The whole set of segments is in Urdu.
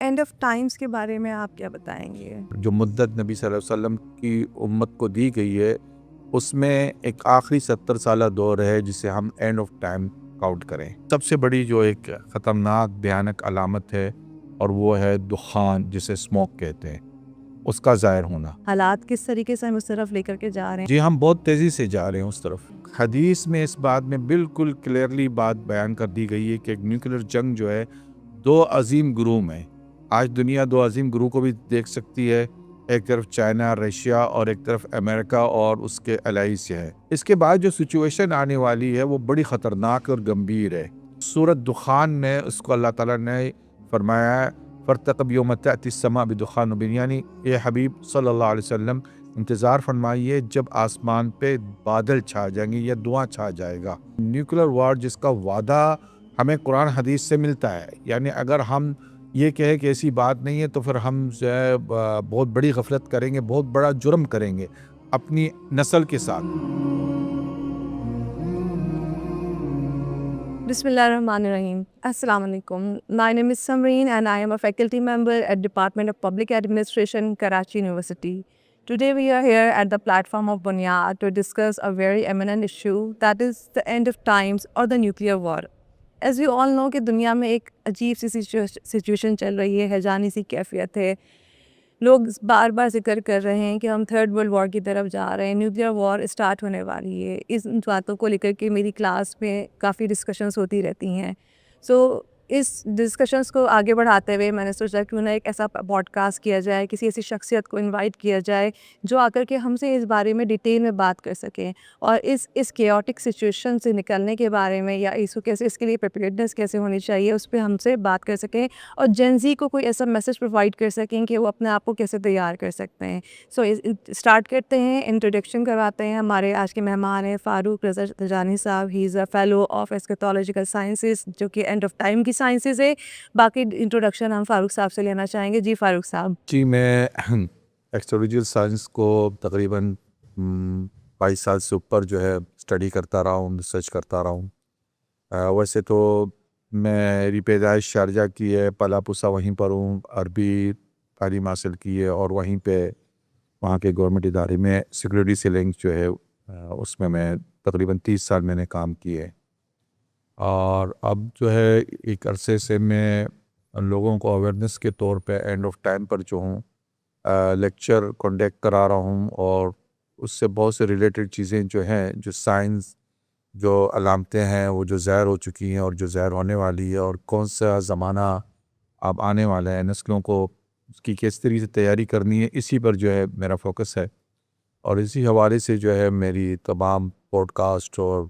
اینڈ آف ٹائمز کے بارے میں آپ کیا بتائیں گے؟ جو مدت نبی صلی اللہ علیہ وسلم کی امت کو دی گئی ہے اس میں ایک آخری 70 سالہ دور ہے جسے ہم اینڈ آف ٹائم کاؤنٹ کریں. سب سے بڑی جو ایک خطرناک بھیانک علامت ہے اور وہ ہے دخان جسے اسموک کہتے ہیں، اس کا ظاہر ہونا. حالات کس طریقے سے ہم اس طرف لے کر کے جا رہے ہیں؟ جی ہم بہت تیزی سے جا رہے ہیں اس طرف. حدیث میں اس بات میں بالکل کلیئرلی بات بیان کر دی گئی ہے کہ ایک نیوکلیر جنگ جو ہے دو عظیم گروہ میں، آج دنیا دو عظیم گروہ کو بھی دیکھ سکتی ہے، ایک طرف چائنا رشیا اور ایک طرف امریکہ اور اس کے الائز سے ہے. اس کے بعد جو سچویشن آنے والی ہے وہ بڑی خطرناک اور گمبھیر ہے. سورۃ دخان میں اس کو اللہ تعالیٰ نے فرمایا فارتقب یوم تأتی السماء بدخان مبین، یعنی اے حبیب صلی اللہ علیہ وسلم انتظار فرمائیے جب آسمان پہ بادل چھا جائیں گے یا دھواں چھا جائے گا. نیوکلیر وار جس کا وعدہ ہمیں قرآن حدیث سے ملتا ہے، یعنی اگر ہم یہ کہیں کہ ایسی بات نہیں ہے تو پھر ہم جو ہے بہت بڑی غفلت کریں گے، بہت بڑا جرم کریں گے اپنی نسل کے ساتھ. بسم اللہ الرحمن الرحیم. السلام علیکم. My name is Samreen and I am a faculty member at Department of Public Administration, Karachi University. Today we are here at the platform of Bunyad to discuss a very eminent issue, that is the end of times or the nuclear war. As we all know کہ دنیا میں ایک عجیب سی سچویشن چل رہی ہے، ہیجانی سی کیفیت ہے. لوگ بار بار ذکر کر رہے ہیں کہ ہم تھرڈ ورلڈ وار کی طرف جا رہے ہیں، نیوکلیئر وار اسٹارٹ ہونے والی ہے. اس باتوں کو لے کر کے میری کلاس میں کافی ڈسکشنز ہوتی رہتی ہیں. اس ڈسکشنز کو آگے بڑھاتے ہوئے میں نے سوچا کیوں نہ ایک ایسا پوڈ کاسٹ کیا جائے، کسی ایسی شخصیت کو انوائٹ کیا جائے جو آ کر کے ہم سے اس بارے میں ڈیٹیل میں بات کر سکیں اور اس کیوٹک سچویشن سے نکلنے کے بارے میں یا اس کے لیے پریپیئرڈنس کیسے ہونی چاہیے اس پہ ہم سے بات کر سکیں اور جین زی کو کوئی ایسا میسج پرووائڈ کر سکیں کہ وہ اپنے آپ کو کیسے تیار کر سکتے ہیں. اسٹارٹ کرتے ہیں، انٹروڈکشن کرواتے ہیں. ہمارے آج کے مہمان ہیں فاروق رضا تجانی صاحب. ہی از اے فیلو آف ایسکیٹولوجیکل سائنسز جو کہ اینڈ آف ٹائم کی سائنسز ہے. باقی انٹروڈکشن ہم فاروق صاحب سے لینا چاہیں گے. جی فاروق صاحب. جی میں ایسٹرولیجیکل سائنس کو تقریباً 22 سال سے اوپر جو ہے اسٹڈی کرتا رہا ہوں، ریسرچ کرتا رہا ہوں. ویسے تو میری پیدائش شارجہ کی ہے، پلا پوسا وہیں پر ہوں، عربی تعلیم حاصل کی ہے اور وہیں پہ وہاں کے گورنمنٹ ادارے میں سیکورٹی سے لنک جو ہے اس میں تقریباً 30 سال میں نے کام کیے. اور اب جو ہے ایک عرصے سے میں لوگوں کو اویئرنیس کے طور پہ اینڈ آف ٹائم پر جو ہوں لیکچر کنڈکٹ کرا رہا ہوں اور اس سے بہت سے ریلیٹڈ چیزیں جو ہیں، جو سائنس جو علامتیں ہیں وہ جو ظاہر ہو چکی ہیں اور جو ظاہر ہونے والی ہے اور کون سا زمانہ اب آنے والا ہے، نسلوں کو اس کی کس طریقے سے تیاری کرنی ہے، اسی پر جو ہے میرا فوکس ہے. اور اسی حوالے سے جو ہے میری تمام پوڈ کاسٹ اور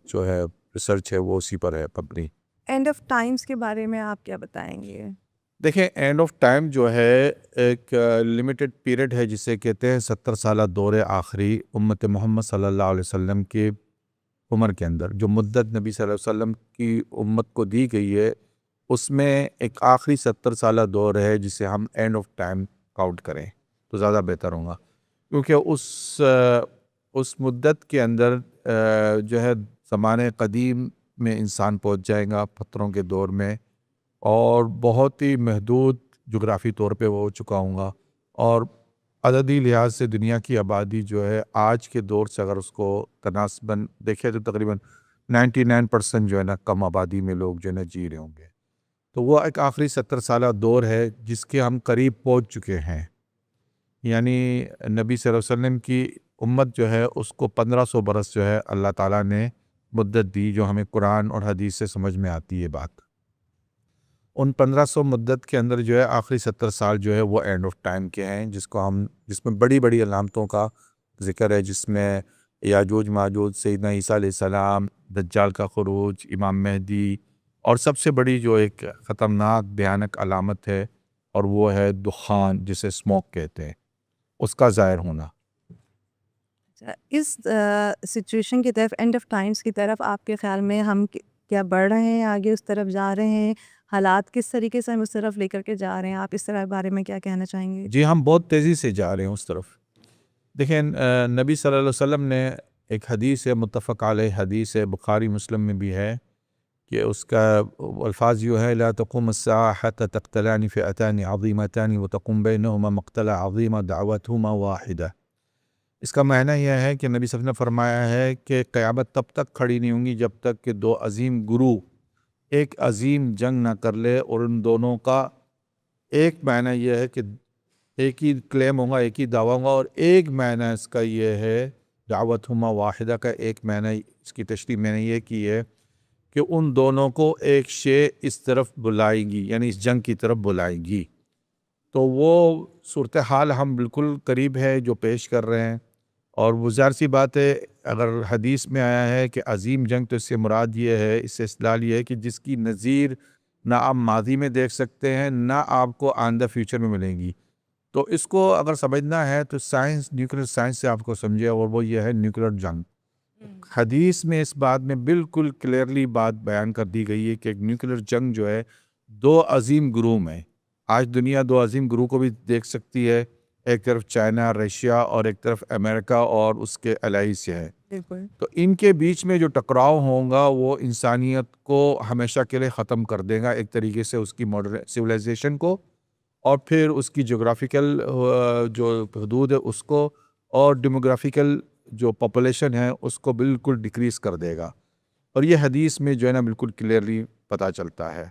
جو ہے ریسرچ ہے وہ اسی پر ہے پبلی. اینڈ آف ٹائمز کے بارے میں آپ کیا بتائیں گے؟ دیکھیں اینڈ آف ٹائم جو ہے ایک لمیٹڈ پیریڈ ہے جسے کہتے ہیں 70 سالہ دور آخری امت محمد صلی اللہ علیہ وسلم کی عمر کے اندر. جو مدت نبی صلی اللہ علیہ وسلم کی امت کو دی گئی ہے اس میں ایک آخری 70 سالہ دور ہے جسے ہم اینڈ آف ٹائم کاؤنٹ کریں تو زیادہ بہتر ہوگا، کیونکہ اس مدت کے اندر جو ہے زمانے قدیم میں انسان پہنچ جائے گا، پتھروں کے دور میں، اور بہت ہی محدود جغرافی طور پہ وہ ہو چکا ہوں گا. اور عددی لحاظ سے دنیا کی آبادی جو ہے آج کے دور سے اگر اس کو تناسباً دیکھیں تو تقریباً 99% جو ہے نا کم آبادی میں لوگ جو ہے نا جی رہے ہوں گے. تو وہ ایک آخری 70 سالہ دور ہے جس کے ہم قریب پہنچ چکے ہیں. یعنی نبی صلی اللہ علیہ وسلم کی امت جو ہے اس کو 1500 برس جو ہے اللہ تعالیٰ نے مدت دی، جو ہمیں قرآن اور حدیث سے سمجھ میں آتی ہے بات. ان 1500 مدت کے اندر جو ہے آخری 70 سال جو ہے وہ اینڈ آف ٹائم کے ہیں، جس میں بڑی بڑی علامتوں کا ذکر ہے، جس میں یاجوج ماجوج، سیدنا عیسیٰ علیہ السلام، دجال کا خروج، امام مہدی، اور سب سے بڑی جو ایک خطرناک بھیانک علامت ہے اور وہ ہے دخان جسے اسموک کہتے ہیں، اس کا ظاہر ہونا. اس سچویشن کی طرف، اینڈ آف ٹائمز کی طرف آپ کے خیال میں ہم کیا بڑھ رہے ہیں، آگے اس طرف جا رہے ہیں؟ حالات کس طریقے سے ہم اس طرف لے کر کے جا رہے ہیں؟ آپ اس طرح بارے میں کیا کہنا چاہیں گے؟ جی ہم بہت تیزی سے جا رہے ہیں اس طرف. دیکھیں نبی صلی اللہ علیہ وسلم نے ایک حدیث ہے، متفق علیہ حدیث ہے، بخاری مسلم میں بھی ہے، کہ اس کا الفاظ یوں ہے لا تقوم الساعة حتى تقتلان فئتان عظیمتان وتقوم بینہما مقتلہ عظیمہ دعوتہما واحدہ۔ اس کا معنی یہ ہے کہ نبی صلی اللہ علیہ وسلم نے فرمایا ہے کہ قیامت تب تک کھڑی نہیں ہوں گی جب تک کہ دو عظیم گروہ ایک عظیم جنگ نہ کر لے، اور ان دونوں کا ایک معنی یہ ہے کہ ایک ہی کلیم ہوگا، ایک ہی دعویٰ ہوگا، اور ایک معنی اس کا یہ ہے دعوتہما واحدہ کا ایک معنی اس کی تشریح میں نے یہ کی ہے کہ ان دونوں کو ایک شے اس طرف بلائیں گی، یعنی اس جنگ کی طرف بلائیں گی۔ تو وہ صورتحال ہم بالکل قریب ہے جو پیش کر رہے ہیں، اور وہ ظاہر سی بات ہے اگر حدیث میں آیا ہے کہ عظیم جنگ، تو اس سے مراد یہ ہے، اس سے استدلال یہ ہے کہ جس کی نظیر نہ آپ ماضی میں دیکھ سکتے ہیں نہ آپ کو آئندہ فیوچر میں ملیں گی۔ تو اس کو اگر سمجھنا ہے تو سائنس، نیوکلیر سائنس سے آپ کو سمجھے، اور وہ یہ ہے نیوکلیر جنگ۔ حدیث میں اس بات میں بالکل کلیئرلی بات بیان کر دی گئی ہے کہ ایک نیوکلیر جنگ جو ہے دو عظیم گروہ میں، آج دنیا دو عظیم گروہ کو بھی دیکھ سکتی ہے، ایک طرف چائنا، رشیا، اور ایک طرف امریکہ اور اس کے الائز سے ہے۔ بالکل تو ان کے بیچ میں جو ٹکراؤ ہوگا وہ انسانیت کو ہمیشہ کے لیے ختم کر دے گا، ایک طریقے سے اس کی ماڈرن سویلائزیشن کو، اور پھر اس کی جغرافیکل جو حدود ہے اس کو، اور ڈیموگرافیکل جو پاپولیشن ہے اس کو بالکل ڈکریز کر دے گا۔ اور یہ حدیث میں جو ہے نا بالکل کلیئرلی پتہ چلتا ہے۔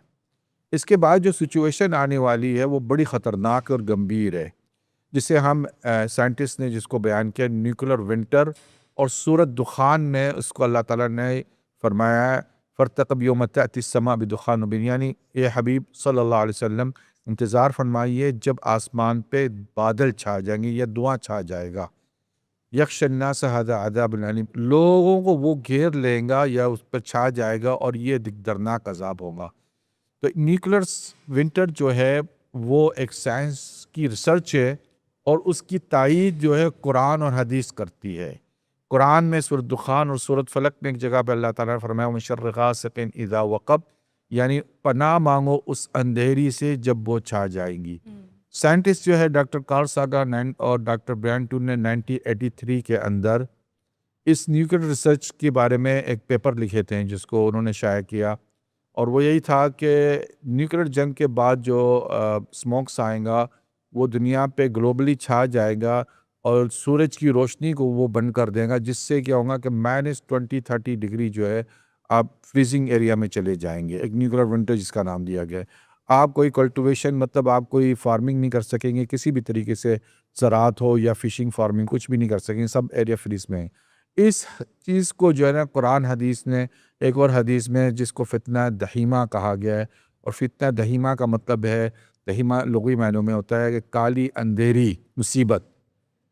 اس کے بعد جو سچویشن آنے والی ہے وہ بڑی خطرناک اور گمبھیر ہے، جسے ہم سائنٹسٹ نے جس کو بیان کیا نیوکلر ونٹر، اور سورۃ دخان میں اس کو اللہ تعالیٰ نے فرمایا ہے فارتقب یوم تأتی السماء بدخان مبین، یعنی اے حبیب صلی اللہ علیہ وسلم انتظار فرمائیے جب آسمان پہ بادل چھا جائیں گے یا دھواں چھا جائے گا، یخش الناس ھذا عذاب علیم، لوگوں کو وہ گھیر لیں گا یا اس پر چھا جائے گا، اور یہ دردناک عذاب ہوگا۔ تو نیوکلر ونٹر جو ہے وہ ایک سائنس کی ریسرچ ہے، اور اس کی تائید جو ہے قرآن اور حدیث کرتی ہے۔ قرآن میں سورۃ دخان اور سورۃ فلق میں ایک جگہ پہ اللہ تعالیٰ نے فرمایا وَمِن شَرِّ غاسق اذا وقب، یعنی پناہ مانگو اس اندھیری سے جب وہ چھا جائیں گی۔ سائنٹسٹ جو ہے ڈاکٹر کارل ساگان اور ڈاکٹر برائن ٹون نے 1983 کے اندر اس نیوکلیر ریسرچ کے بارے میں ایک پیپر لکھے تھے جس کو انہوں نے شائع کیا، اور وہ یہی تھا کہ نیوکلیر جنگ کے بعد جو سموکس آئیں گا وہ دنیا پہ گلوبلی چھا جائے گا، اور سورج کی روشنی کو وہ بند کر دے گا، جس سے کیا ہوگا کہ -20-30 ڈگری جو ہے آپ فریزنگ ایریا میں چلے جائیں گے، ایک نیوکلیر ونٹر جس کا نام دیا گیا ہے۔ آپ کوئی کلٹیویشن، مطلب آپ کوئی فارمنگ نہیں کر سکیں گے، کسی بھی طریقے سے زراعت ہو یا فشنگ فارمنگ کچھ بھی نہیں کر سکیں گے، سب ایریا فریز میں ہیں۔ اس چیز کو جو ہے نا قرآن حدیث نے ایک اور حدیث میں جس کو فتنہ دہیمہ کہا گیا ہے، اور فتنہ دہیمہ کا مطلب ہے، دہیمہ لغوی معنوں میں ہوتا ہے کہ کالی اندھیری مصیبت،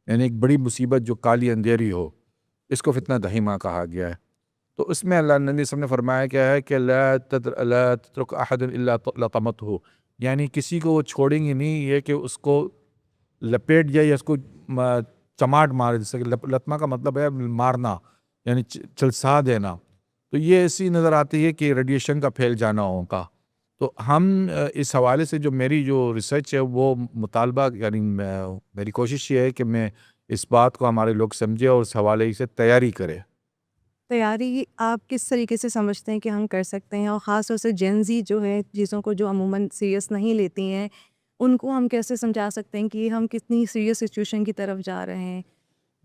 یعنی ایک بڑی مصیبت جو کالی اندھیری ہو، اس کو فتنہ دہیمہ کہا گیا ہے۔ تو اس میں اللہ نبی صلی اللہ علیہ وسلم نے فرمایا کیا ہے کہ لا تترک احد الا لطمته، یعنی کسی کو وہ چھوڑیں گے نہیں، یہ کہ اس کو لپیٹ جائے یا اس کو چماٹ مار دے۔ لطمہ کا مطلب ہے مارنا، یعنی چلسا دینا۔ تو یہ ایسی نظر آتی ہے کہ ریڈیشن کا پھیل جانا ہوگا۔ تو ہم اس حوالے سے جو میری جو ریسرچ ہے وہ مطالبہ، یعنی میری کوشش یہ ہے کہ میں اس بات کو ہمارے لوگ سمجھے اور اس حوالے سے تیاری کرے۔ تیاری آپ کس طریقے سے سمجھتے ہیں کہ ہم کر سکتے ہیں، اور خاص طور سے جین زی جو ہے چیزوں کو جو عموماً سیریس نہیں لیتی ہیں، ان کو ہم کیسے سمجھا سکتے ہیں کہ ہم کتنی سیریس سچویشن کی طرف جا رہے ہیں؟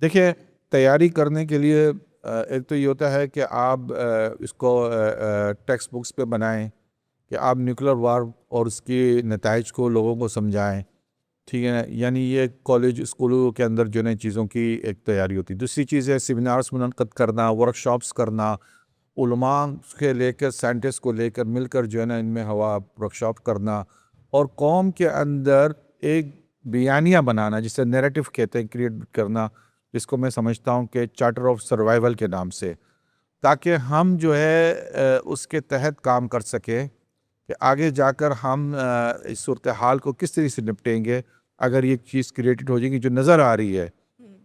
دیکھیں، تیاری کرنے کے لیے ایک تو یہ ہوتا ہے کہ آپ اس کو ٹیکسٹ بکس پہ بنائیں، کہ آپ نیوکلیر وار اور اس کی نتائج کو لوگوں کو سمجھائیں، ٹھیک ہے نا؟ یعنی یہ کالج اسکولوں کے اندر جو ہے چیزوں کی ایک تیاری ہوتی ہے۔ دوسری چیز ہے سیمینارز منعقد کرنا، ورک شاپس کرنا، علماء کے لے کر سائنٹسٹ کو لے کر مل کر جو ہے نا ان میں ورک شاپ کرنا، اور قوم کے اندر ایک بیانیہ بنانا جسے نیریٹو کہتے ہیں، کریٹ کرنا، جس کو میں سمجھتا ہوں کہ چارٹر آف سروائیول کے نام سے، تاکہ ہم جو ہے اس کے تحت کام کر سکیں کہ آگے جا کر ہم اس صورتحال کو کس طرح سے نپٹیں گے اگر یہ چیز کریٹڈ ہو جائے گی۔ جو نظر آ رہی ہے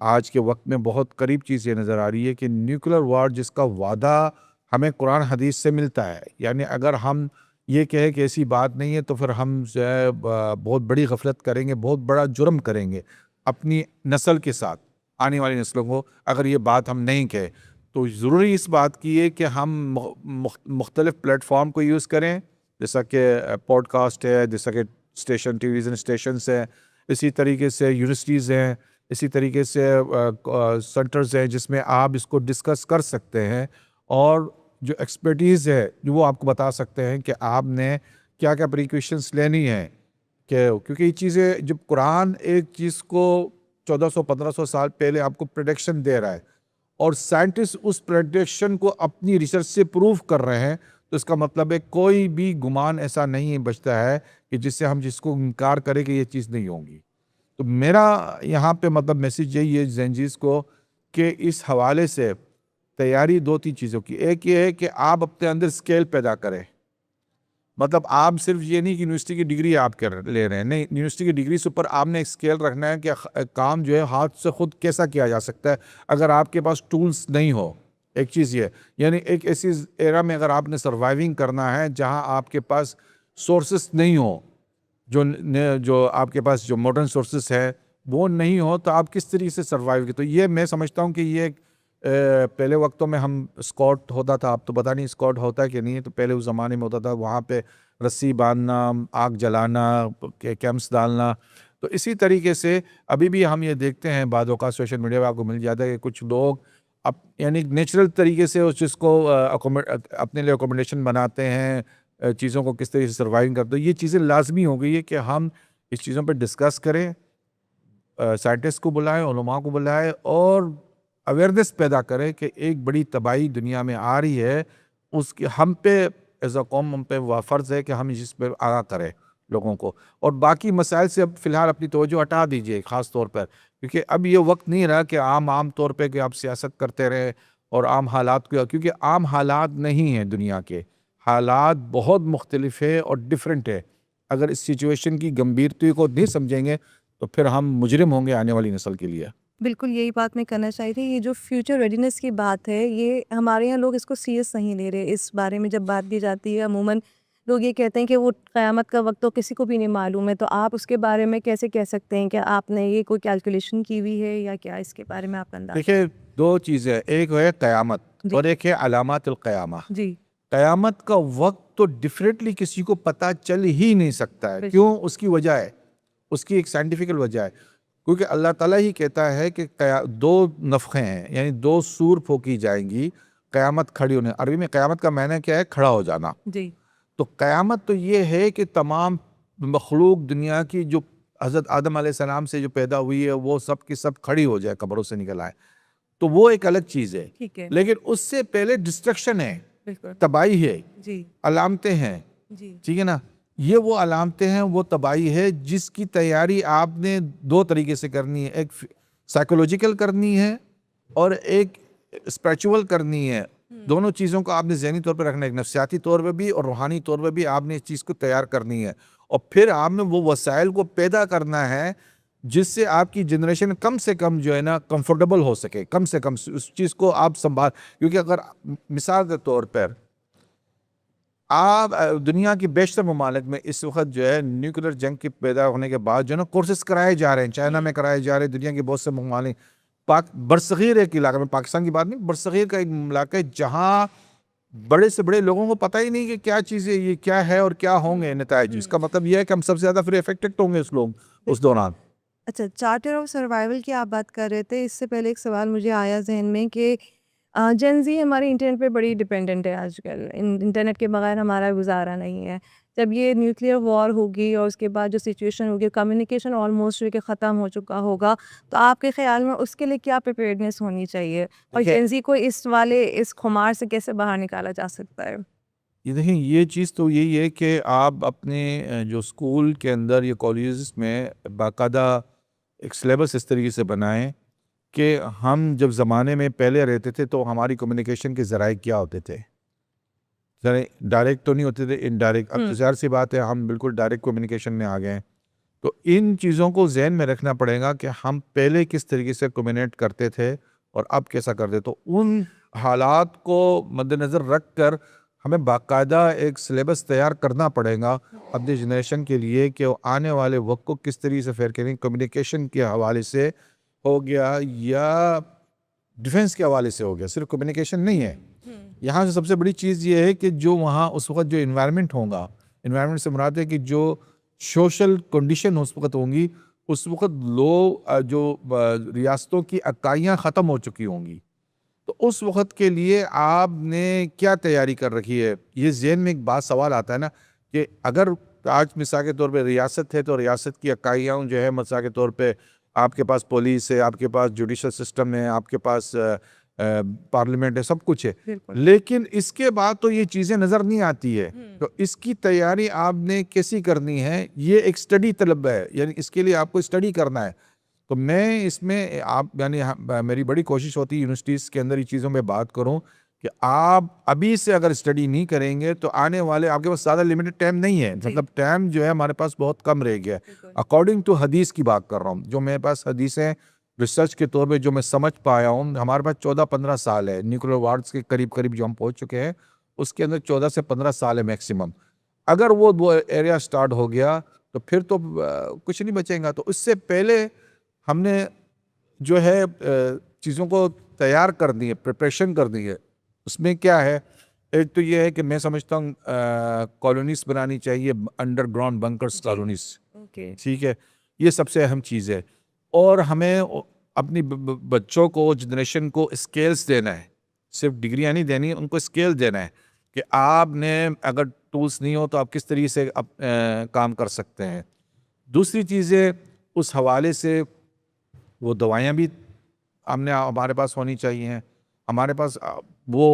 آج کے وقت میں، بہت قریب چیز یہ نظر آ رہی ہے کہ نیوکلیر وار جس کا وعدہ ہمیں قرآن حدیث سے ملتا ہے، یعنی اگر ہم یہ کہیں کہ ایسی بات نہیں ہے تو پھر ہم جو ہے بہت بڑی غفلت کریں گے، بہت بڑا جرم کریں گے اپنی نسل کے ساتھ، آنے والی نسلوں کو، اگر یہ بات ہم نہیں کہیں تو ضروری اس بات کی ہے کہ ہم مختلف پلیٹ فارم کو یوز کریں، جیسا کہ پوڈ کاسٹ ہے، جیسا کہ اسٹیشن ٹی ویژن اسٹیشنس ہیں، اسی طریقے سے یونیورسٹیز ہیں، اسی طریقے سے سینٹرز ہیں جس میں آپ اس کو ڈسکس کر سکتے ہیں، اور جو ایکسپرٹیز ہے جو وہ آپ کو بتا سکتے ہیں کہ آپ نے کیا کیا پریکاشنس لینی ہے، کہ کیونکہ یہ چیزیں جب قرآن ایک چیز کو 1400-1500 سال پہلے آپ کو پریڈکشن دے رہا ہے اور سائنٹسٹ اس پریڈکشن کو اپنی ریسرچ سے پروف کر رہے ہیں، تو اس کا مطلب ہے کوئی بھی گمان ایسا نہیں بچتا ہے کہ جس سے ہم جس کو انکار کریں کہ یہ چیز نہیں ہوگی۔ تو میرا یہاں پہ مطلب میسیج یہی ہے زینجیز کو کہ اس حوالے سے تیاری 2-3 چیزوں کی، ایک یہ ہے کہ آپ اپنے اندر اسکیل پیدا کریں، مطلب آپ صرف یہ نہیں کہ یونیورسٹی کی ڈگری آپ لے رہے ہیں، نہیں، یونیورسٹی کی ڈگری سے اوپر آپ نے ایک اسکیل رکھنا ہے کہ کام جو ہے ہاتھ سے خود کیسا کیا جا سکتا ہے اگر آپ کے پاس ٹولز نہیں ہو۔ ایک چیز یہ، یعنی ایک ایسی ایرا میں اگر آپ نے سروائیونگ کرنا ہے جہاں آپ کے پاس سورسز نہیں ہو، جو آپ کے پاس جو ماڈرن سورسز ہے وہ نہیں ہو، تو آپ کس طریقے سے سروائیو کی؟ تو یہ میں سمجھتا ہوں کہ یہ پہلے وقتوں میں ہم اسکاٹ ہوتا تھا، اب تو پتہ نہیں اسکاٹ ہوتا ہے کہ نہیں ہے، تو پہلے اس زمانے میں ہوتا تھا، وہاں پہ رسی باندھنا، آگ جلانا، کیمپس ڈالنا۔ تو اسی طریقے سے ابھی بھی ہم یہ دیکھتے ہیں بعض اوقات سوشل میڈیا پہ آپ کو مل جاتا ہے کہ کچھ لوگ یعنی نیچرل طریقے سے اس چیز کو اپنے لیے اکوموڈیشن بناتے ہیں، چیزوں کو کس طریقے سے سروائیو کرتے ہیں۔ یہ چیزیں لازمی ہو گئی ہے کہ ہم اس چیزوں پہ ڈسکس کریں، سائنٹسٹ کو بلائیں، علماء کو بلائیں، اور اویئرنیس پیدا کریں کہ ایک بڑی تباہی دنیا میں آ رہی ہے، اس کی ہم پہ ایز اے قوم ہم پہ فرض ہے کہ ہم اس پہ آگاہ کریں لوگوں کو، اور باقی مسائل سے اب فی الحال اپنی توجہ ہٹا دیجیے خاص طور پر، کیونکہ اب یہ وقت نہیں رہا کہ عام طور پہ کہ آپ سیاست کرتے رہے اور عام حالات کو، کیونکہ عام حالات نہیں ہیں، دنیا کے حالات بہت مختلف ہے اور ڈیفرنٹ ہے۔ اگر اس سچویشن کی گمبھیرتی کو نہیں سمجھیں گے تو پھر ہم مجرم ہوں گے آنے والی نسل کے لیے۔ بالکل یہی بات میں کرنا چاہی تھی، یہ جو فیوچر ریڈینس کی بات ہے، یہ ہمارے یہاں لوگ اس کو سیریس نہیں لے رہے۔ اس بارے میں جب بات کی جاتی ہے عموماً لوگ یہ کہتے ہیں کہ وہ قیامت کا وقت تو کسی کو بھی نہیں معلوم ہے، تو آپ اس کے بارے میں کیسے کہہ سکتے ہیں کہ آپ نے یہ کوئی کیلکولیشن کی ہوئی ہے یا کیا؟ اس کے بارے میں آپ کا انداز؟ دیکھیں، 2 چیزیں، ایک ہے قیامت اور ایک ہے علامات القیامہ۔ جی، قیامت کا وقت تو ڈیفینیٹلی کسی کو پتہ چل ہی نہیں سکتا ہے، کیوں؟ اس کی وجہ ہے، اس کی ایک سائنٹیفکل وجہ ہے، کیونکہ اللہ تعالیٰ ہی کہتا ہے کہ 2 نفخیں ہیں، یعنی 2 سور پھونکی جائیں گی قیامت کھڑی ہونے۔ عربی میں قیامت کا معنی کیا ہے؟ کھڑا ہو جانا۔ جی، تو قیامت تو یہ ہے کہ تمام مخلوق دنیا کی جو حضرت آدم علیہ السلام سے جو پیدا ہوئی ہے وہ سب کی سب کھڑی ہو جائے، قبروں سے نکل آئے، تو وہ ایک الگ چیز ہے۔ ٹھیک ہے، لیکن اس سے پہلے ڈسٹرکشن ہے، بالکل، تباہی ہے، جی، علامتیں ہیں، جی، ٹھیک ہے نا؟ یہ وہ علامتیں ہیں، وہ تباہی ہے جس کی تیاری آپ نے 2 طریقے سے کرنی ہے، ایک سائیکولوجیکل کرنی ہے اور ایک اسپریچول کرنی ہے۔ دونوں چیزوں کو آپ نے ذہنی طور پہ رکھنا ہے، ایک نفسیاتی طور پہ بھی اور روحانی طور پہ بھی آپ نے اس چیز کو تیار کرنی ہے، اور پھر آپ نے وہ وسائل کو پیدا کرنا ہے جس سے آپ کی جنریشن کم سے کم جو ہے نا کمفرٹیبل ہو سکے، کم سے کم اس چیز کو آپ سنبھال، کیونکہ اگر مثال کے طور پر آپ دنیا کی بیشتر ممالک میں اس وقت جو ہے نیوکلیر جنگ کے پیدا ہونے کے بعد جو ہے نا کورسز کرائے جا رہے ہیں، چائنا میں کرائے جا رہے ہیں، دنیا کے بہت سے ممالک، برصغیر ایک علاقہ میں، پاکستان کی بات نہیں، برصغیر کا ایک علاقہ ہے جہاں بڑے سے بڑے لوگوں کو پتہ ہی نہیں کہ کیا چیز ہے، یہ کیا ہے اور کیا ہوں گے نتائج۔ اس کا مطلب یہ ہے کہ ہم سب سے زیادہ پھر افیکٹڈ ہوں گے اس دوران۔ اچھا، چارٹر آف سروائیول کی آپ بات کر رہے تھے، اس سے پہلے ایک سوال مجھے آیا ذہن میں کہ جین زی ہماری انٹرنیٹ پہ بڑی ڈپینڈنٹ ہے آج کل، انٹرنیٹ کے بغیر ہمارا گزارا نہیں ہے۔ جب یہ نیوکلیئر وار ہوگی اور اس کے بعد جو سچویشن ہوگی، کمیونیکیشن آلموسٹ کہ ختم ہو چکا ہوگا، تو آپ کے خیال میں اس کے لیے کیا پریپیئرڈنیس ہونی چاہیے، اور جین زی کو اس خمار سے کیسے باہر نکالا جا سکتا ہے؟ یہ دیکھیں، یہ چیز تو یہی ہے کہ آپ اپنے جو اسکول کے اندر یا کالجز میں باقاعدہ ایک سلیبس اس طریقے سے بنائیں کہ ہم جب زمانے میں پہلے رہتے تھے تو ہماری کمیونیکیشن کے ذرائع کیا ہوتے تھے، ڈائریکٹ تو نہیں ہوتے تھے، انڈائریکٹ۔ اب تو ظاہر سی بات ہے ہم بالکل ڈائریکٹ کمیونیکیشن میں آ گئے ہیں، تو ان چیزوں کو ذہن میں رکھنا پڑے گا کہ ہم پہلے کس طریقے سے کمیونیٹ کرتے تھے اور اب کیسا کرتے، تو ان حالات کو مد نظر رکھ کر ہمیں باقاعدہ ایک سلیبس تیار کرنا پڑے گا اپنی جنریشن کے لیے کہ آنے والے وقت کو کس طریقے سے فیئر کریں، کمیونیکیشن کے حوالے سے ہو گیا یا ڈیفینس کے حوالے سے ہو گیا, صرف کمیونیکیشن نہیں ہے. یہاں سے سب سے بڑی چیز یہ ہے کہ جو وہاں اس وقت جو انوائرمنٹ ہوگا, انوائرمنٹ سے مراد ہے کہ جو سوشل کنڈیشن اس وقت ہوں گی, اس وقت جو ریاستوں کی اکائیاں ختم ہو چکی ہوں گی. تو اس وقت کے لیے آپ نے کیا تیاری کر رکھی ہے؟ یہ ذہن میں ایک بات سوال آتا ہے نا کہ اگر آج مثال کے طور پہ ریاست ہے تو ریاست کی اکائیاں جو ہے مثال کے طور پہ آپ کے پاس پولیس ہے, آپ کے پاس جوڈیشل سسٹم ہے, آپ کے پاس پارلیمنٹ ہے, سب کچھ ہے, لیکن اس کے بعد تو یہ چیزیں نظر نہیں آتی ہے. تو اس کی تیاری آپ نے کیسی کرنی ہے؟ یہ ایک سٹڈی طلب ہے, یعنی اس کے لیے آپ کو سٹڈی کرنا ہے. تو میں اس میں یعنی میری بڑی کوشش ہوتی ہے یونیورسٹیز کے اندر یہ چیزوں میں بات کروں کہ آپ ابھی سے اگر اسٹڈی نہیں کریں گے تو آنے والے آپ کے پاس زیادہ لمیٹڈ ٹائم نہیں ہے, مطلب ٹائم جو ہے ہمارے پاس بہت کم رہ گیا ہے. اکارڈنگ ٹو حدیث کی بات کر رہا ہوں, جو میرے پاس حدیثیں ریسرچ کے طور پہ جو میں سمجھ پایا ہوں, ہمارے پاس 14-15 سال ہے. نیوکلیر وارز کے قریب جو ہم پہنچ چکے ہیں اس کے اندر 14 سے 15 سال ہے میکسیمم. اگر وہ ایریا سٹارٹ ہو گیا تو پھر تو کچھ نہیں بچے گا. تو اس سے پہلے ہم نے جو ہے چیزوں کو تیار کرنی ہے, پریپریشن کرنی ہے. اس میں کیا ہے, ایک تو یہ ہے کہ میں سمجھتا ہوں کالونیز بنانی چاہیے, انڈر گراؤنڈ بنکرز کالونیز, ٹھیک ہے, یہ سب سے اہم چیز ہے. اور ہمیں اپنی بچوں کو, جنریشن کو اسکیلز دینا ہے, صرف ڈگریاں نہیں دینی, ان کو اسکیل دینا ہے کہ آپ نے اگر ٹولز نہیں ہو تو آپ کس طریقے سے کام کر سکتے ہیں. دوسری چیزیں اس حوالے سے وہ دوائیاں بھی ہمارے پاس ہونی چاہیے, ہمارے پاس وہ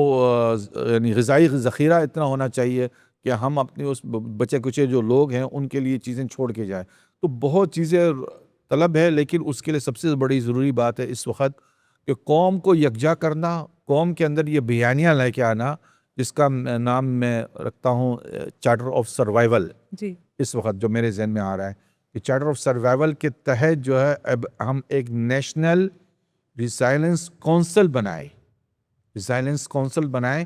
یعنی غذائی ذخیرہ اتنا ہونا چاہیے کہ ہم اپنے اس بچے کچے جو لوگ ہیں ان کے لیے چیزیں چھوڑ کے جائیں. تو بہت چیزیں طلب ہے, لیکن اس کے لیے سب سے بڑی ضروری بات ہے اس وقت کہ قوم کو یکجا کرنا, قوم کے اندر یہ بیانیاں لے کے آنا جس کا نام میں رکھتا ہوں چارٹر آف سروائیول. اس وقت جو میرے ذہن میں آ رہا ہے کہ چارٹر آف سروائیول کے تحت جو ہے اب ہم ایک نیشنل ریزائلنس کونسل بنائیں,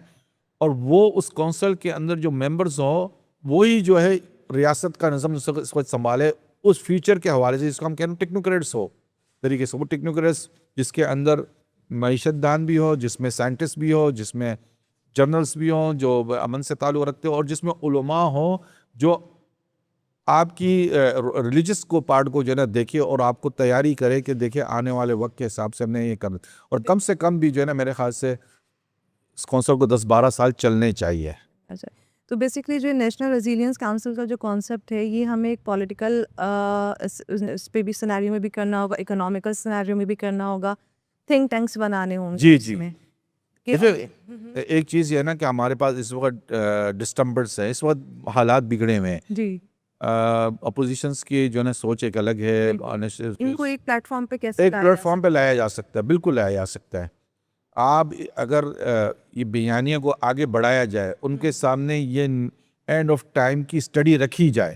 اور وہ اس کونسل کے اندر جو ممبرز ہوں وہی جو ہے ریاست کا نظم اس وقت سنبھالے اس فیوچر کے حوالے سے, جس کو ہم کہہ رہے ہیں ٹیکنوکریٹس ہو طریقے سے. وہ ٹیکنوکریٹس جس کے اندر معیشت دان بھی ہو, جس میں سائنٹسٹ بھی ہو, جس میں جرنلس بھی ہوں جو امن سے تعلق رکھتے ہو, اور جس میں علماء ہوں جو آپ کی ریلیجس کو پارٹ کو جو ہے نا دیکھے اور آپ کو تیاری کرے کہ دیکھیں آنے والے وقت کے حساب سے ہم نے یہ کرنا. اور کم سے کم بھی جو ہے نا میرے خیال سے اس کونسل کو 10-12 سال چلنے چاہیے. اچھا, تو بیسکلی جو نیشنل ریزیلینس کاؤنسل کا جو کانسیپٹ ہے یہ ہمیں ایک پولیٹیکل اس پہ بھی سینیریو میں بھی کرنا ہوگا, اکنامیکل سینیریو میں بھی کرنا ہوگا, تھنک ٹینکس بنانے ہوں گے. جی ایک چیز یہ ہے نا کہ ہمارے پاس اس وقت ڈسٹمبرس ہے, اس وقت حالات بگڑے ہوئے ہیں. جی, اپوزیشنس کی جو ہے نا سوچ ایک الگ ہے, ان کو ایک پلیٹ فارم پہ کیسے ایک پلیٹ فارم پہ لایا جا سکتا ہے, بالکل لایا جا سکتا ہے. آپ اگر یہ بیانیہ کو آگے بڑھایا جائے, ان کے سامنے یہ اینڈ آف ٹائم کی اسٹڈی رکھی جائے.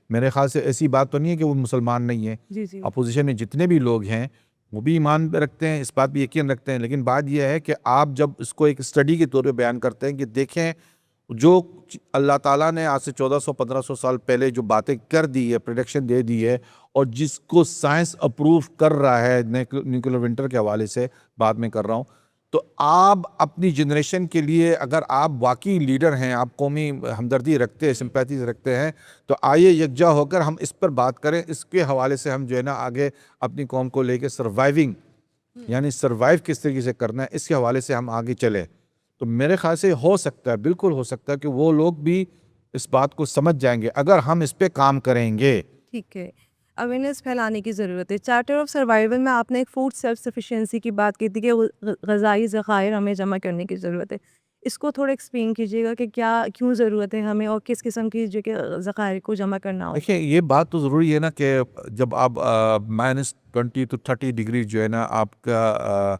میرے خیال سے ایسی بات تو نہیں ہے کہ وہ مسلمان نہیں ہے. اپوزیشن میں جتنے بھی لوگ ہیں وہ بھی ایمان پہ رکھتے ہیں, اس بات پہ یقین رکھتے ہیں, لیکن بات یہ ہے کہ آپ جب اس کو ایک اسٹڈی کے طور پہ بیان کرتے ہیں کہ دیکھیں جو اللہ تعالیٰ نے آج سے 1400-1500 سال پہلے جو باتیں کر دی ہے, پریڈکشن دے دی ہے, اور جس کو سائنس اپروو کر رہا ہے نیوکلیر ونٹر کے حوالے سے بعد میں کر رہا ہوں, تو آپ اپنی جنریشن کے لیے اگر آپ واقعی لیڈر ہیں, آپ قومی ہمدردی رکھتے ہیں, سمپیتھی رکھتے ہیں, تو آئیے یکجا ہو کر ہم اس پر بات کریں. اس کے حوالے سے ہم جو ہے نا آگے اپنی قوم کو لے کے سروائیونگ یعنی سروائیو کس طریقے سے کرنا ہے, اس کے حوالے سے ہم آگے چلیں. تو میرے خیال سے ہو سکتا ہے, بالکل ہو سکتا ہے کہ وہ لوگ بھی اس بات کو سمجھ جائیں گے اگر ہم اس پہ کام کریں گے. ٹھیک ہے, اویئرنیس پھیلانے کی ضرورت ہے. چارٹر آف سروائیول میں آپ نے ایک فوڈ سیلف سفیشینسی کی بات کی تھی کہ غذائی ذخائر ہمیں جمع کرنے کی ضرورت ہے. اس کو تھوڑا ایکسپلین کیجیے گا کہ کیوں ضرورت ہے ہمیں, اور کس قسم کی جو کہ ذخائر کو جمع کرنا ہو. دیکھیں یہ بات تو ضروری ہے نا کہ جب آپ -20 to 30 ڈگری جو ہے نا آپ کا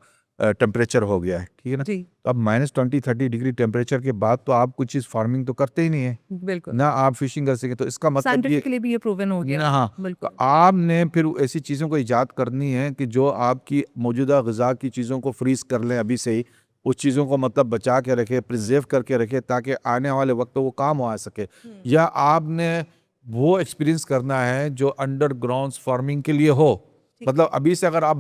ٹیمپریچر ہو گیا ہے, ٹھیک ہے نا, تو اب -20-30 ڈگری ٹیمپریچر کے بعد تو آپ کچھ چیز فارمنگ تو کرتے ہی نہیں ہے, بالکل نہ آپ فشنگ کر سکیں. تو اس کا مطلب سائنٹیفکلی بھی یہ پروون ہو گیا. ہاں, تو آپ نے پھر ایسی چیزوں کو ایجاد کرنی ہے کہ جو آپ کی موجودہ غذا کی چیزوں کو فریز کر لیں ابھی سے ہی, اس چیزوں کو مطلب بچا کے رکھے, پرزیو کر کے رکھے, تاکہ آنے والے وقت وہ کام آ سکے. یا آپ نے وہ ایکسپیرینس کرنا ہے جو انڈر گراؤنڈ فارمنگ کے لیے ہو, مطلب ابھی سے اگر آپ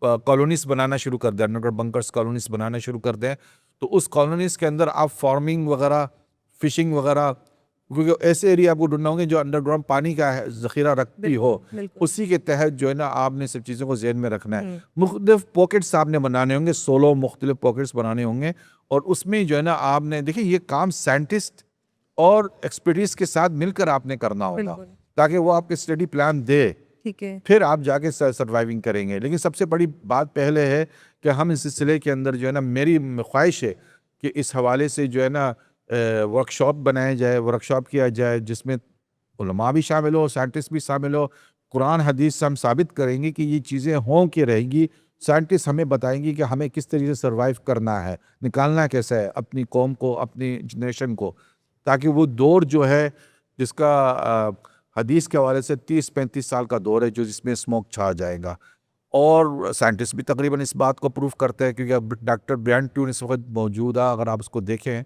کالونیز بنانا شروع کر دیں، انڈر گراؤنڈ بنکرز کالونیز بنانا شروع کر دیں، تو اس کالونیز کے اندر آپ فارمنگ وغیرہ، فشنگ وغیرہ، کیونکہ ایسے ایریا آپ کو ڈھونڈنا ہوں گے جو انڈر گراؤنڈ پانی کا ذخیرہ رکھتی ہو، اسی کے تحت جو ہے نا آپ نے سب چیزوں کو ذہن میں رکھنا ہے. مختلف پاکٹس آپ نے بنانے ہوں گے، 16 مختلف پاکٹس بنانے ہوں گے، اور اس میں جو ہے نا آپ نے دیکھیں یہ کام سائنٹسٹ اور ایکسپرٹیز کے ساتھ مل کر آپ نے کرنا ہوگا، تاکہ وہ آپ کے اسٹڈی پلان دے، ٹھیک ہے، پھر آپ جا کے سروائیونگ کریں گے. لیکن سب سے بڑی بات پہلے ہے کہ ہم اس سلسلے کے اندر جو ہے نا، میری خواہش ہے کہ اس حوالے سے جو ہے نا ورک شاپ بنایا جائے، ورک شاپ کیا جائے، جس میں علماء بھی شامل ہو، سائنٹسٹ بھی شامل ہو. قرآن حدیث سے ہم ثابت کریں گے کہ یہ چیزیں ہوں کہ رہیں گی. سائنٹسٹ ہمیں بتائیں گی کہ ہمیں کس طریقے سے سروائیو کرنا ہے، نکالنا کیسا ہے اپنی قوم کو، اپنی جنریشن کو، تاکہ وہ دور جو ہے جس کا حدیث کے حوالے سے 30-35 سال کا دور ہے، جو جس میں اسموک چھا جائے گا. اور سائنٹسٹ بھی تقریباً اس بات کو پروف کرتے ہیں، کیونکہ اب ڈاکٹر برائن ٹون اس وقت موجود ہے، اگر آپ اس کو دیکھیں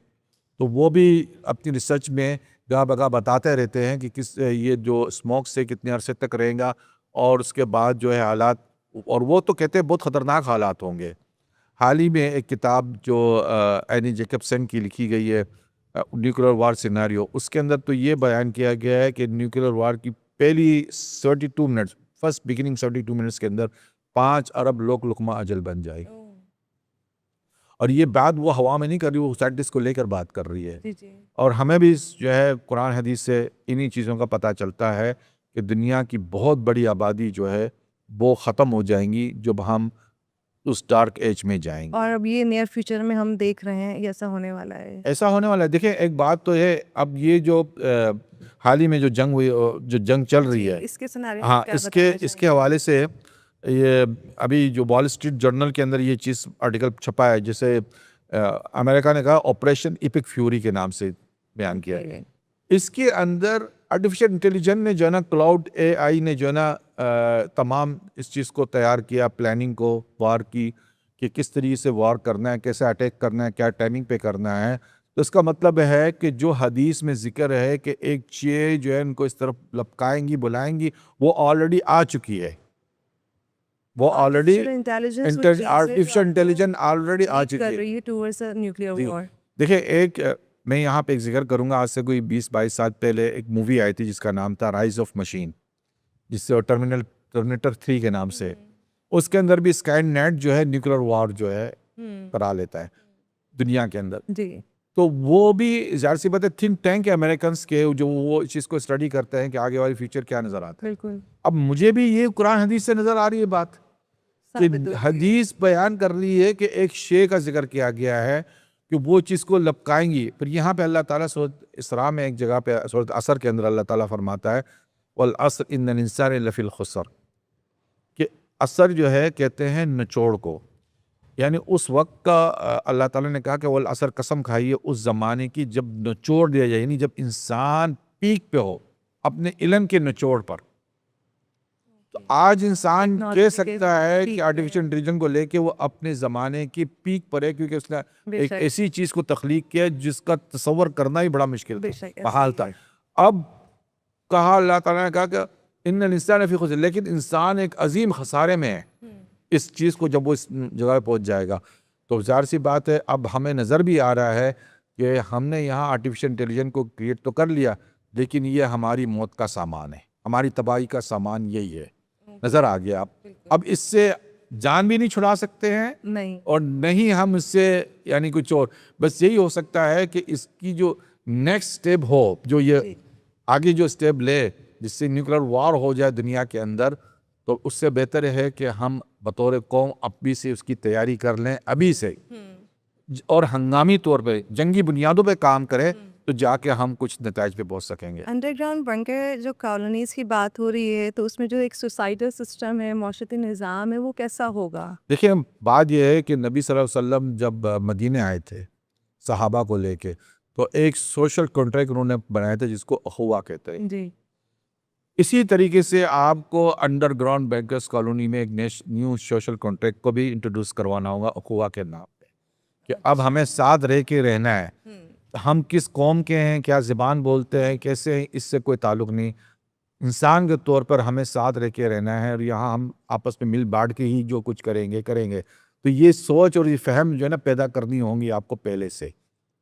تو وہ بھی اپنی ریسرچ میں گاہ بگاہ بتاتے رہتے ہیں کہ یہ جو اسموک سے کتنے عرصے تک رہے گا، اور اس کے بعد جو ہے حالات، اور وہ تو کہتے ہیں بہت خطرناک حالات ہوں گے. حال ہی میں ایک کتاب جو اینی جیکبسن کی لکھی گئی ہے، نیوکلیر وار سیناریو، اس کے اندر تو یہ بیان کیا گیا ہے کہ نیوکلیر وار کی پہلی 72 منٹس، فرسٹ بگننگ 72 منٹس کے اندر 5 ارب لوگ لقمہ اجل بن جائے. اور یہ بات وہ ہوا میں نہیں کر رہی، وہ سائنٹسٹ کو لے کر بات کر رہی ہے. اور ہمیں بھی جو ہے قرآن حدیث سے انہی چیزوں کا پتہ چلتا ہے کہ دنیا کی بہت بڑی آبادی جو ہے وہ ختم ہو جائیں گی جب ہم اس ڈارک ایج میں جائیں گے. اور اب یہ نیئر فیوچر میں ہم دیکھ رہے ہیں ایسا ہونے والا ہے، ایسا ہونے والا ہے. دیکھیں ایک بات تو ہے، اب یہ جو حال ہی میں جو جنگ ہوئی، جو جنگ چل رہی ہے، اس کے سیناریو ہاں اس کے حوالے سے یہ ابھی جو وال اسٹریٹ جرنل کے اندر یہ چیز آرٹیکل چھپا ہے، جسے امریکہ نے کہا آپریشن ایپک فیوری کے نام سے بیان کیا ہے. اس کے اندر آرٹیفیشل انٹیلیجنس نے جو ہے نا، کلاؤڈ اے آئی نے جو ہے نا تمام اس چیز کو تیار کیا، پلاننگ کو وار کی، کہ کس طریقے سے وار کرنا ہے، کیسے اٹیک کرنا ہے، کیا ٹائمنگ پہ کرنا ہے. تو اس کا مطلب ہے کہ جو حدیث میں ذکر ہے کہ ایک چیز جو ہے ان کو اس طرف لپکائیں گی، بلائیں گی، وہ آلریڈی آ چکی ہے. وہ آلریڈی آرٹیفیشل انٹیلیجنس آلریڈی آ چکی ہے. دیکھیں میں یہاں پہ ایک ذکر کروں گا. آج سے کوئی 20-22 سال پہلے ایک مووی آئی تھی جس کا نام تھا رائز آف مشین، جس سے ٹرمینیٹر 3 کے نام سے. اس کے اندر بھی اسکائن نیٹ جو ہے نیوکلیر وار جو ہے کرا لیتا ہے دنیا کے اندر. تو وہ بھی ظاہر سی بات ہے تھنک ٹینک ہے امریکنس کے، جو وہ اس چیز کو اسٹڈی کرتے ہیں کہ آگے والی فیوچر کیا نظر آتا ہے. اب مجھے بھی یہ قرآن حدیث سے نظر آ رہی ہے بات، کہ حدیث بیان کر رہی ہے کہ ایک شے کا ذکر کیا گیا ہے کہ وہ چیز کو لپکائیں گی. پھر یہاں پہ اللہ تعالیٰ سورۃ اسراء میں ایک جگہ پہ سورۃ عصر کے اندر اللہ تعالیٰ فرماتا ہے والعصر ان الانسان لفی الخسر، کہ عصر جو ہے کہتے ہیں نچوڑ کو، یعنی اس وقت کا اللہ تعالیٰ نے کہا کہ والعصر قسم کھائیے اس زمانے کی جب نچوڑ دیا جائے، یعنی جب انسان پیک پہ ہو اپنے علم کے نچوڑ پر. تو آج انسان کہہ سکتا ہے کہ آرٹیفیشل انٹیلیجنس کو لے کے وہ اپنے زمانے کی پیک پر ہے، کیونکہ اس نے ایک ایسی چیز کو تخلیق کیا جس کا تصور کرنا ہی بڑا مشکل تھا، محال تھا. اب کہا اللہ تعالیٰ نے کہا کہ ان الانسان فی خسر، لیکن انسان ایک عظیم خسارے میں ہے اس چیز کو جب وہ اس جگہ پہ پہنچ جائے گا. تو ظاہر سی بات ہے اب ہمیں نظر بھی آ رہا ہے کہ ہم نے یہاں آرٹیفیشل انٹیلیجنس کو کریٹ تو کر لیا، لیکن یہ ہماری موت کا سامان ہے، ہماری تباہی کا سامان یہی ہے. نظر آ گیا. اب اس سے جان بھی نہیں چھڑا سکتے ہیں، اور نہیں ہم اس سے یعنی کچھ اور، بس یہی ہو سکتا ہے کہ اس کی جو نیکسٹ سٹیپ ہو، جو یہ آگے جو سٹیپ لے جس سے نیوکلیر وار ہو جائے دنیا کے اندر، تو اس سے بہتر ہے کہ ہم بطور قوم ابھی سے اس کی تیاری کر لیں، ابھی سے، اور ہنگامی طور پہ جنگی بنیادوں پہ کام کریں، تو جا کے ہم کچھ نتائج پہ پہنچ سکیں گے. انڈر گراؤنڈ بنکر جو کالونیز کی بات ہو رہی ہے، تو اس میں جو ایک سوسائٹل سسٹم ہے، معاشرتی نظام ہے، وہ کیسا ہوگا؟ دیکھیں بات یہ ہے کہ نبی صلی اللہ علیہ وسلم جب مدینے آئے تھے صحابہ کو لے کے، تو ایک سوشل کانٹریکٹ انہوں نے بنایا تھا جس کو اخوا کہتے ہیں. جی. اسی طریقے سے آپ کو انڈر گراؤنڈ بینکرز کالونی میں ایک نیو سوشل کانٹریکٹ کو بھی انٹروڈیوس کروانا ہوگا اخوا کے نام پہ، کہ اب ہمیں ساتھ رہ کے رہنا ہے. ہم کس قوم کے ہیں، کیا زبان بولتے ہیں، کیسے ہیں، اس سے کوئی تعلق نہیں. انسان کے طور پر ہمیں ساتھ رہ کے رہنا ہے اور یہاں ہم آپس میں مل بانٹ کے ہی جو کچھ کریں گے تو یہ سوچ اور یہ فہم جو ہے نا پیدا کرنی ہوں گی آپ کو پہلے سے,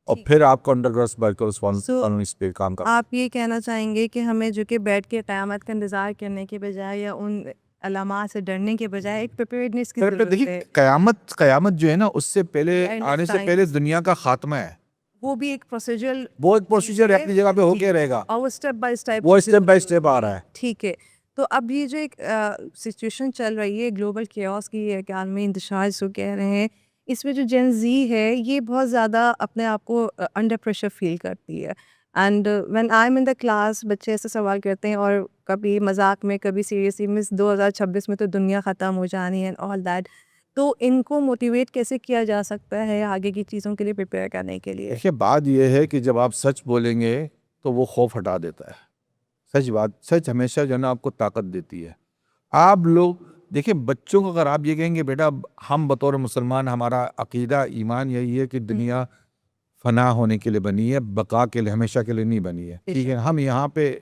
اور پھر آپ کو انڈر گراس اس پہ کام کرنا. آپ یہ کہنا چاہیں گے کہ ہمیں جو کہ بیٹھ کے قیامت کا انتظار کرنے کے بجائے یا ان علامات سے ڈرنے کے بجائے ایک پریپیئرڈنیس کی ضرورت ہے. دیکھیے قیامت جو ہے نا اس سے پہلے آنے سے پہلے دنیا کا خاتمہ ہے, وہ بھی ایک پروسیجر اپنی جگہ پہ ہو کے رہے گا, اور وہ اسٹیپ بائی اسٹیپ آ رہا ہے. ٹھیک ہے, تو اب یہ جو ایک سچویشن چل رہی ہے گلوبل کیوس کی, ایک عالمی انتشار جو کہہ رہے ہیں, اس میں جو جین زی ہے یہ بہت زیادہ اپنے آپ کو انڈر پریشر فیل کرتی ہے. And when I am in the class, بچے ایسے سوال کرتے ہیں اور کبھی مذاق میں کبھی سیریسلی, 2026 میں تو دنیا ختم ہو جانی ہے آل دیٹ, تو ان کو موٹیویٹ کیسے کیا جا سکتا ہے آگے کی چیزوں کے لیے پریپیئر کرنے کے لیے؟ دیکھیے بات یہ ہے کہ جب آپ سچ بولیں گے تو وہ خوف ہٹا دیتا ہے. سچ ہمیشہ جو ہے نا آپ کو طاقت دیتی ہے. آپ لوگ دیکھیں بچوں کو اگر آپ یہ کہیں گے بیٹا ہم بطور مسلمان ہمارا عقیدہ ایمان یہی ہے کہ دنیا فنا ہونے کے لیے بنی ہے, بقا کے لیے, ہمیشہ کے لیے نہیں بنی ہے, ٹھیک ہے, ہم یہاں پہ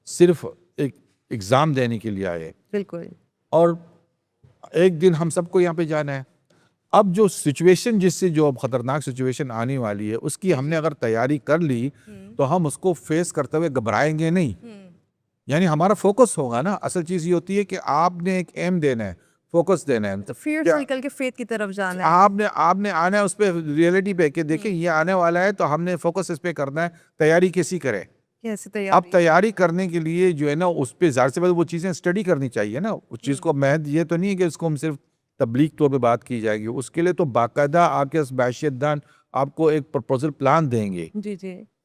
صرف ایک ایگزام دینے کے لیے آئے, بالکل, اور ایک دن ہم سب کو یہاں پہ جانا ہے. اب جو سچویشن جس سے جو اب خطرناک سچویشن آنے والی ہے اس کی ہم نے اگر تیاری کر لی تو ہم اس کو فیس کرتے ہوئے گھبرائیں گے نہیں. یعنی ہمارا فوکس ہوگا نا. اصل چیز یہ ہوتی ہے کہ آپ نے ایک ایم دینا ہے, فوکس دینا ہے, تو فیئر سے نکل کے فیتھ کی طرف جانا ہے. آپ نے آنا ہے اس پہ ریئلٹی پہ کہ دیکھیں یہ آنے والا ہے تو ہم نے فوکس اس پہ کرنا ہے. تیاری کیسی کرے؟ اب تیاری کرنے کے لیے جو ہے نا اس پہ ظاہر سی بات وہ چیزیں اسٹڈی کرنی چاہیے نا. اس چیز کو محض یہ تو نہیں ہے کہ اس کو ہم صرف تبلیغ طور پہ بات کی جائے گی. اس کے لیے تو باقاعدہ آپ کے معیشت دان آپ کو ایک پرپوزل پلان دیں گے,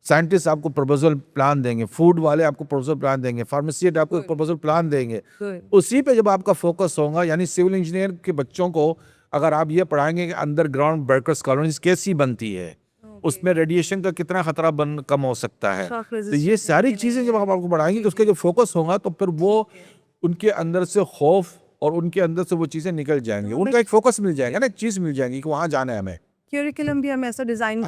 سائنٹسٹ آپ کو پرپوزل پلان دیں گے, فوڈ والے آپ کو پرپوزل پلان دیں گے, فارمیسسٹ آپ کو پرپوزل پلان دیں گے. اسی پہ جب آپ کا فوکس ہوگا, یعنی سول انجینئر کے بچوں کو اگر آپ یہ پڑھائیں گے کہ انڈر گراؤنڈ برکرز کالونیز کیسی بنتی ہے, اس میں ریڈیشن کا کتنا خطرہ کم ہو سکتا ہے, تو یہ ساری چیزیں جب آپ کو پڑھائیں گے تو اس کا جو فوکس ہوگا تو پھر وہ ان کے اندر سے خوف اور ان کے اندر سے وہ چیزیں نکل جائیں گی. ان کا ایک فوکس مل جائے گا نا, ایک چیز مل جائے گی کہ وہاں جانا ہے ہمیں. کیوریکلم بھی ہمیں ایسا ڈیزائن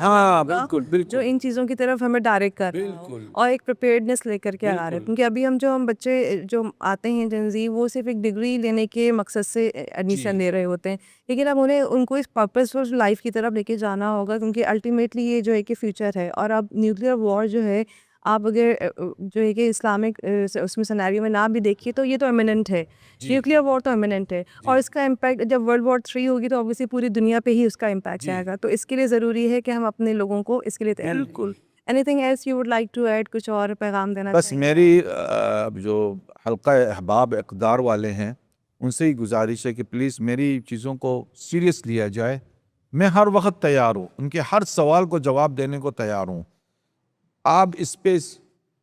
بالکل جو ان چیزوں کی طرف ہمیں ڈائریکٹ کر رہا ہے اور ایک پریپیئرڈنیس لے کر کے آ رہے ہیں. کیونکہ ابھی ہم بچے جو آتے ہیں جن زی, وہ صرف ایک ڈگری لینے کے مقصد سے ایڈمیشن لے رہے ہوتے ہیں, لیکن اب ان کو اس پرپز فل لائف کی طرف لے کے جانا ہوگا, کیونکہ الٹیمیٹلی یہ جو ہے کہ فیوچر ہے. اور اب نیوکلیئر وار جو ہے, آپ اگر جو ہے کہ اسلامک اس میں سینیریو میں نہ بھی دیکھیے تو یہ تو امیوننٹ ہے, نیوکلیئر وار تو امیوننٹ ہے, اور اس کا امپیکٹ جب World War III ہوگی تو obviously پوری دنیا پہ ہی اس کا امپیکٹ آئے گا. تو اس کے لیے ضروری ہے کہ ہم اپنے لوگوں کو اس کے لیے تیار کریں. Anything else you would like to add, کچھ اور پیغام دینا بس میری جو حلقہ احباب اقدار والے ہیں ان سے ہی گزارش ہے کہ پلیز میری چیزوں کو سیریس لیا جائے. میں ہر وقت تیار ہوں, ان کے ہر سوال کو جواب دینے کو تیار ہوں. آپ اس پہ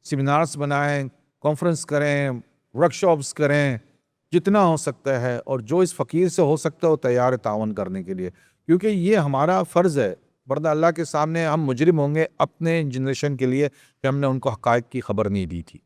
سیمینارز بنائیں, کانفرنس کریں, ورکشاپس کریں, جتنا ہو سکتا ہے, اور جو اس فقیر سے ہو سکتا ہے وہ تیار ہے تعاون کرنے کے لیے, کیونکہ یہ ہمارا فرض ہے. ورنہ اللہ کے سامنے ہم مجرم ہوں گے اپنے جنریشن کے لیے کہ ہم نے ان کو حقائق کی خبر نہیں دی تھی.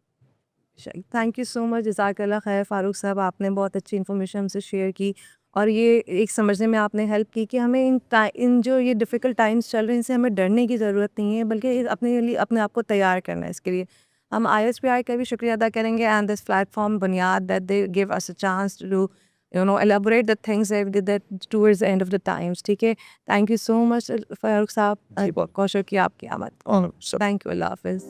تھینک یو سو مچ, جزاک اللہ خیر فاروق صاحب, آپ نے بہت اچھی انفارمیشن ہم سے شیئر کی, اور یہ ایک سمجھنے میں آپ نے ہیلپ کی کہ ہمیں ان جو یہ ڈیفیکلٹ ٹائمس چل رہے ہیں ان سے ہمیں ڈرنے کی ضرورت نہیں ہے, بلکہ اپنے لیے اپنے آپ کو تیار کرنا ہے. اس کے لیے ہم ISPI کا بھی شکریہ ادا کریں گے, اینڈ دس پلیٹ فارم بنیاد that they gave us a chance to elaborate the things that towards the end of the times. ٹھیک ہے, تھینک یو سو مچ فاروق صاحب, بہت کوشش کی آپ کی آمد. تھینک یو, اللہ حافظ.